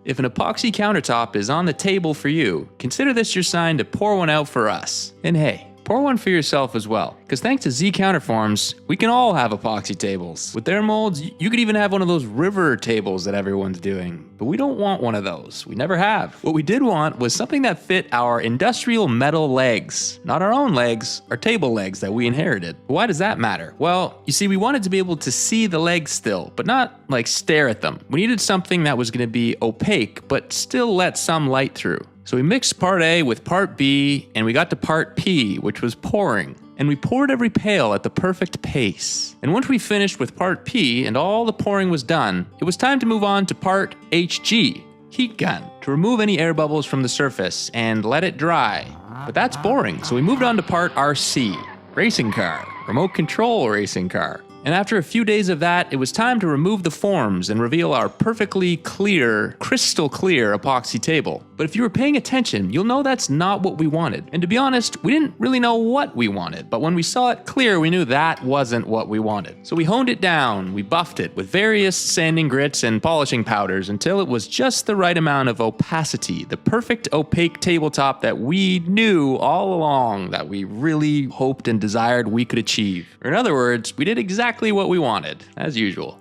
If an epoxy countertop is on the table for you, consider this your sign to pour one out for us. And hey, pour one for yourself as well, because thanks to Z Counterforms, we can all have epoxy tables. With their molds, you could even have one of those river tables that everyone's doing, but we don't want one of those. We never have. What we did want was something that fit our industrial metal legs. Not our own legs, our table legs that we inherited. Why does that matter? Well, you see, we wanted to be able to see the legs still, but not like stare at them. We needed something that was gonna be opaque, but still let some light through. So we mixed part A with part B, and we got to part P, which was pouring. And we poured every pail at the perfect pace. And once we finished with part P and all the pouring was done, it was time to move on to part HG, heat gun, to remove any air bubbles from the surface and let it dry. But that's boring, so we moved on to part RC, racing car, remote control racing car. And after a few days of that, it was time to remove the forms and reveal our perfectly clear, crystal clear epoxy table. But if you were paying attention, you'll know that's not what we wanted. And to be honest, we didn't really know what we wanted, but when we saw it clear, we knew that wasn't what we wanted. So we honed it down, we buffed it with various sanding grits and polishing powders until it was just the right amount of opacity, the perfect opaque tabletop that we knew all along that we really hoped and desired we could achieve. Or in other words, we did exactly what we wanted, as usual.